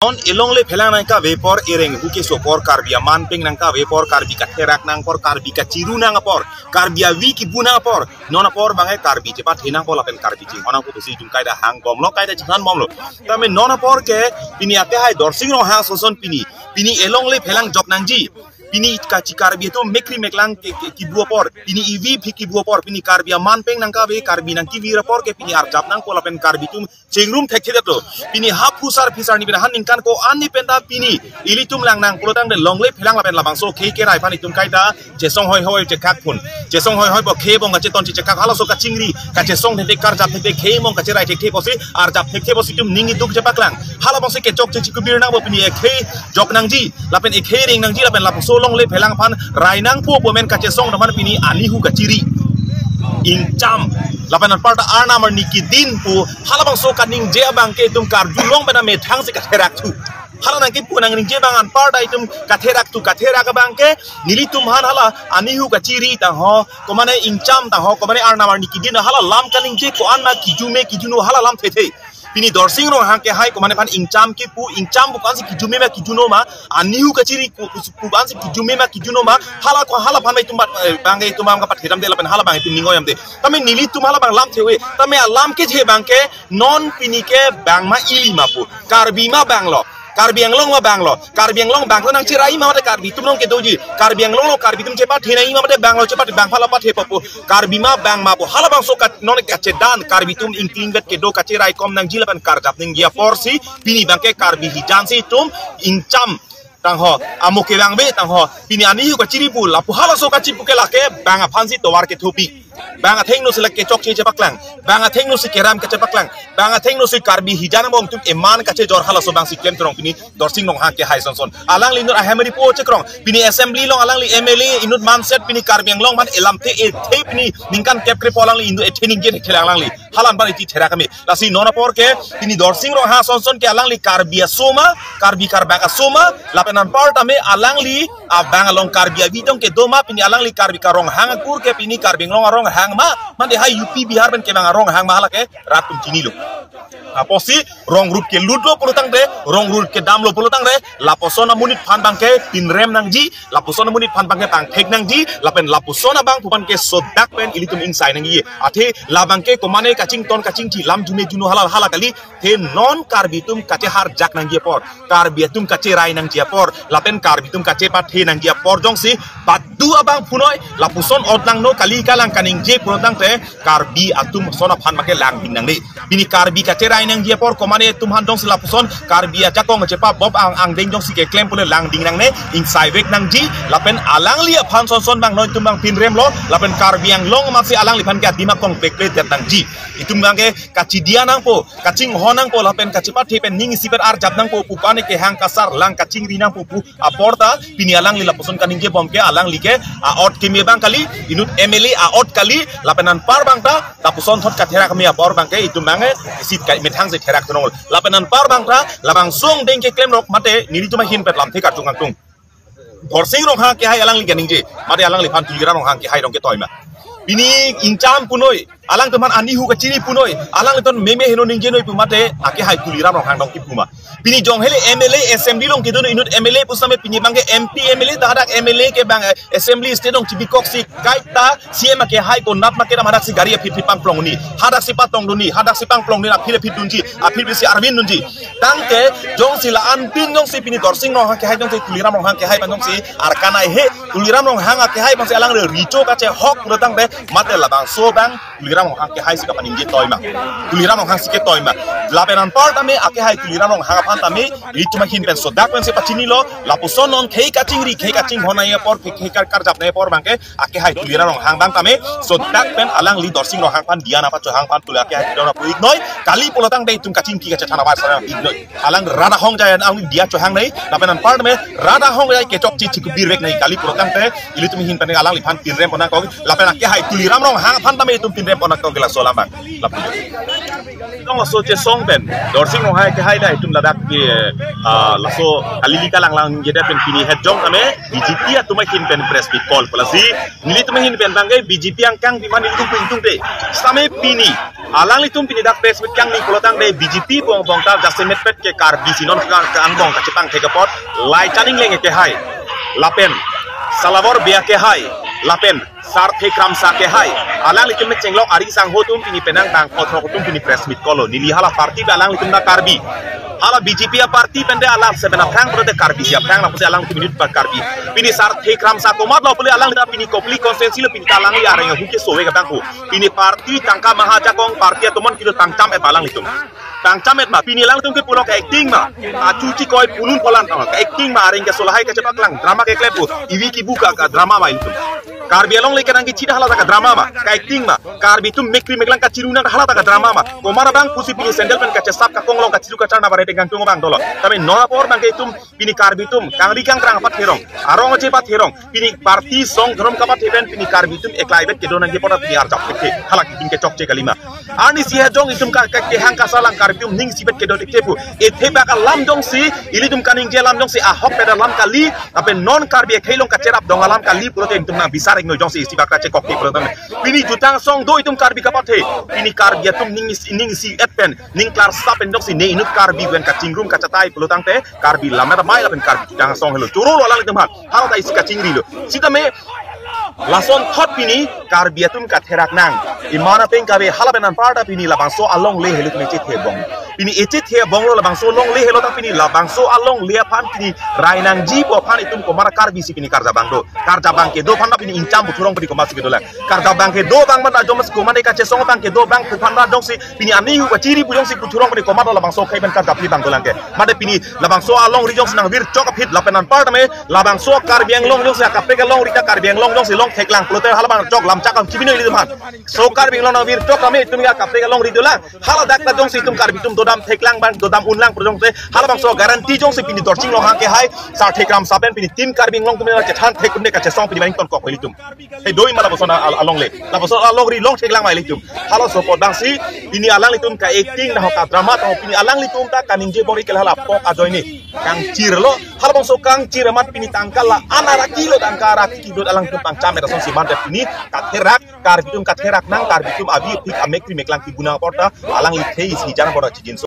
On ilong le phelang nang ka vapor ereng buke sopor karbia manping nang ka vapor karbi ka terak nang por karbi ka ciru nang por karbia wi ki buna por nona por bangai karbi cepat hinang pola pen karbi cing onang putu si jung kaida hang bom lo kaida jangan bom lo tame nona por ke pini ate hai dorsing ro hang soson pini elong le phelang job nang ji pini ka cikarbi itu mekri meklang ki buo por pini ivi ki buo por pini karbia manpeng nang ka ve karbi nang ki vira por ke pini arjap nang pola pen karbi tum cengrum thek thek to pini hap pusar pisar ni ben han ingkan ko ani penta pini ili tum lang nang pulotang de longle phelang la pen labang so ke rai pani tum kaita jesong hoi je kak pun jesong hoi bo ke bong ka cheton che kak hala so ka chingri ka jesong de kar jap de ke mong ka che rai thek thek bosi arjap thek thek bosi tum ningi duk je paklang hala bong se ke chok che chikubir nang bo pini ke jok nang ji la pen ke ring nang ji la pen labang so long le phelang pan rai nang pu bo men ka chesong da man pini ali hu ka chiri ingcam lapanan parta arna mar niki din pu halabang so kaning je bang ke tum kar julong bana me thang se ka therak tu hala nang ki punang ning je bang an parta itum ka therak tu ka therak bang ke nili tum han hala ani hu ka chiri ta ho ko mane ingcam ta ho ko mane arna mar niki din hala lam kaning je ko anna kijume kijunu hala lam the the pini dorsing ro hang ke hai ko mane pan ingcam bu kan si kijume ma kijuno ma ani hu ka chiri ku ban si kijume ma kijuno ma hala pan mai tum bang ke tum am ka patheram de la pen hala bang tum ningoyam de tame nili tum hala bang lam thewe tame alam ke je bang ke non pini ke bang ma ili ma pu karbi ma bang lo karbi yang long ma bang lo karbi yang long bang ko nang chirai ma de karbi tum nong ke doji karbi yang long lo karbi tum cepat hinai ma de bang lo cepat bang phala pat he popu karbi ma bang ma po hala bang so kat non ke cedan karbi tum inklinget ke do ka chirai kom nang jilapan karjap ning dia porsi pini bang ke karbi hijan si tum incam tang ho amoke bang be tang ho pini ani hu ka chiri pu la pu hala so ka chipu ke la ke bang a phansi towar ke thupi bang a theng no selak ke chok che paklang bang a theng no si keram ke paklang bang a theng no si karbi hijana bong tum eman ka che jor hala so bang si kem trong pini dorsing nong ha ke hai son son alang li nur a hamari po che krong pini assembly long alang li mla inut manset pini karbi ang long man elam the e the pini ningkan kep kre polang li indu e thening ge thelang lang li halan ban iti thera kami la si nona por ke pini dorsing ro ha son son ke alang li karbi soma karbi karbaka soma la penan part ame alang li a bang along karbi vitong ke doma pini alang li karbi karong hang kur ke pini karbi long arong hang ma man de hai UP Bihar ben ke bang arong hang ma hala ke ratum chini lo aposi rong rup ke ludlo pulutang de rong rup ke damlo pulutang de laposona munit phan bang ke tin rem nang ji laposona munit phan bang ke tang thek nang ji lapen laposona bang pupan ke sodak pen ilitum insai nang ye athe labang ke komane kaching ton kaching ji lam june juno hala kali the non karbitum kache har jak nang ye por karbiatum kache rai nang ji por lapen karbitum kache pat the nang ji por jong si padu abang punoi lapuson otang no kali kalang kaning je pulutang te karbi atum sona phan make lang bin nang de bini karbi kache rai nang dia por komane tum handong sila puson karbia jakong cepa bob ang ding jong si ke klem pule lang ding nang ne insai wek nang ji lapen alang lia phan son son bang noi tum bang pin rem lo lapen karbiang long maksi alang li phan ka dima kong pekle tang ji itum bang ke kacidia nang po kacing honang po lapen kacepa thepen ning siper ar jap nang po pupane ke hang kasar lang kacing rinang po pu aporta pini alang li lapuson kaning je bom ke alang li ke a ot ke me bang kali inut mla a ot kali lapenan par bang ta tapuson thot ka thera kami apor bang ke itum bang sit kai thang se therak tonol lapanan par bangra labang song deng ke klem rok mate niri tuma hin pet lam thekar tung tung dorsing rong ha ke hai alang li ganing je mate alang li phan tuira rong ha ke hai rong ke toima bini incam punoi alang teman ani hu ka chiri punoi alang ton meme heno ning je noi pu mate ake hai tuira rong hang dong ki puma bini jong hele mla assembly long ke don inut mla pusame pini bangke mp mla tadak mla ke bang assembly state dong cibikok si kaita cm ke hai ko nap make hadak si gari phit pang plong ni hadak si patong duni hadak si pang plong ni na phit dunji a phit si arvin dunji tangke jong si la an pin jong si pini dorsing rong ke hai jong si tuliram rong hang ke hai jong si arkana he tuliram rong hang ke hai bang si alang re richo ka che hok purutang de mate labang so bang tuliram rong hang ke hai si ka paning je toima tuliram rong hang si ke toima lapenan part ame ake hai tuliram rong hang pan tame rituma hin pen so dak pen se pachini lo lapuson non khei kaching hona ye por khei kar jap ne por bangke ake hai tulira rong hang bang tame so dak pen alang li dorsing rong hang pan diana pa cho hang pan tula ake hai dona puik noi kali polotang dei tum kaching ki ka chana ba sa big noi alang rada hong jaya ang dia cho hang nei lapenan part me rada hong jaya ke chok chi chi bir wek nei kali polotang te ilitum hin pen alang li pan tin rem pona ko lapen ake hai tuliram rong hang pan tame tum tin rem konak kau gelas solamat lapu dong laso ce song pen dorsing no hai ke hai dai tum ladak ke laso alili kalang lang jeda pen pini head jong kame BJP atuma hin pen press bit call pelasi nili tuma hin pen bangai BJP ang kang di mana tung de same pini alang litum pini dak press bit kang ni kolotang de BJP bong bong ta jasemet pet ke kar bisi non ka anbong ka cipang ke pot lai chaning lenge ke hai lapen salawor bia ke hai lapen sar thekram sa ke hai alang litum chenglok ari sang hotum pini penang tang othok tum pini press mit kolo nili hala party alang litum da karbi hala BJP ya party pende alang sebena phang prode karbi sia phang la puse alang minute par karbi pini sar thekram sa komat lo pule alang da pini kopli konsensi lo pini talang ya reng huke sowe ka tangku pini party tangka mahaja kong party tomon kilo tangcam et alang litum tangcam et ma pini lang tum ke pulo ka acting ma cuci koi pulun polan ka acting ma reng ke solahai ka cepak lang drama ke klepu iwi ki buka ka drama ma litum karbi along le kanang ki cida hala ka drama ma ka acting ma karbi tum mekri meklang ka ciruna hala ka drama ma komara bang pusi pini sendel pen ka cesap ka konglong ka ciru ka cana bare dengan tung bang dolo tapi nona por bang ke tum pini karbi tum kang rikang krang pat herong arong je pat herong pini party song drom ka pat heben pini karbi tum eklai bet ke donan ge pora pini ar jap ke hala ki king ke chok che kalima ani si ha jong itum ka ke hang ka salang karbi tum ning si bet ke do tepu e theba ka lam jong si ili tum kaning je lam jong si a hok peda lam kali tapi non karbi e khailong ka cerap dong alam kali puro te tum na bisar no jong si bakra che kokki puro tam pini jutang song do itum karbi ka pat he pini karbi tum ning si etpen ning klar sapen jong si ne inut karbi wen ka cingrum ka catai puro tang te karbi lamata mai la pen karbi jutang song helo churu lo alang itum hat hala ta isi ka cingri lo sitame lason thot pini karbi atum ka therak nang imana peng ka be hala benan parta pini labang so along le helu meche the bong pini eche the bong lo labang so long le helo ta pini labang so along le phan pini rainang ji po phan itum ko mara karbi si pini karja bang ke do phan pini incam buthurong pini ko mas ke do la karja bang ke do bang ma jomas ko mane ka che song bang ke do bang phan na dong si pini ani hu ka chiri bujong si buthurong pini ko ma labang so khai ben karja pi bang do lang ke made pini labang so along ri jong nang vir chok phit la penan parta me labang so karbi ang long jong si ka pe ka long ri ka karbi ang long jong si long theklang plote hala bang chok lam chakam chibino li man so karbi long na vir chok kami tum ya ka pe ka long ri do la hala dak ta jong si tum karbi tum dodam theklang bang dodam unlang projong te hala bang so garanti jong si pini dorching lo ha ke hai sa thekram saben pini tim karbi long tum ke than thek ne ka che song pini bang kon ko peli tum he doi mala bosona along le la boso along ri long theklang mai li tum hala so po dang si pini alang li tum ka acting na ka drama ta pini alang li tum ta kaning je bori kel hala pok adoi ni kang cir lo hala bang so kang cir mat pini tangkala anara kilo tangkara kilo alang tum pang chame da song si mande pini ka therak karbi tum ka therak nang karbi tum abi tik amekri meklang ki guna porta alang li thei si jana pora chijin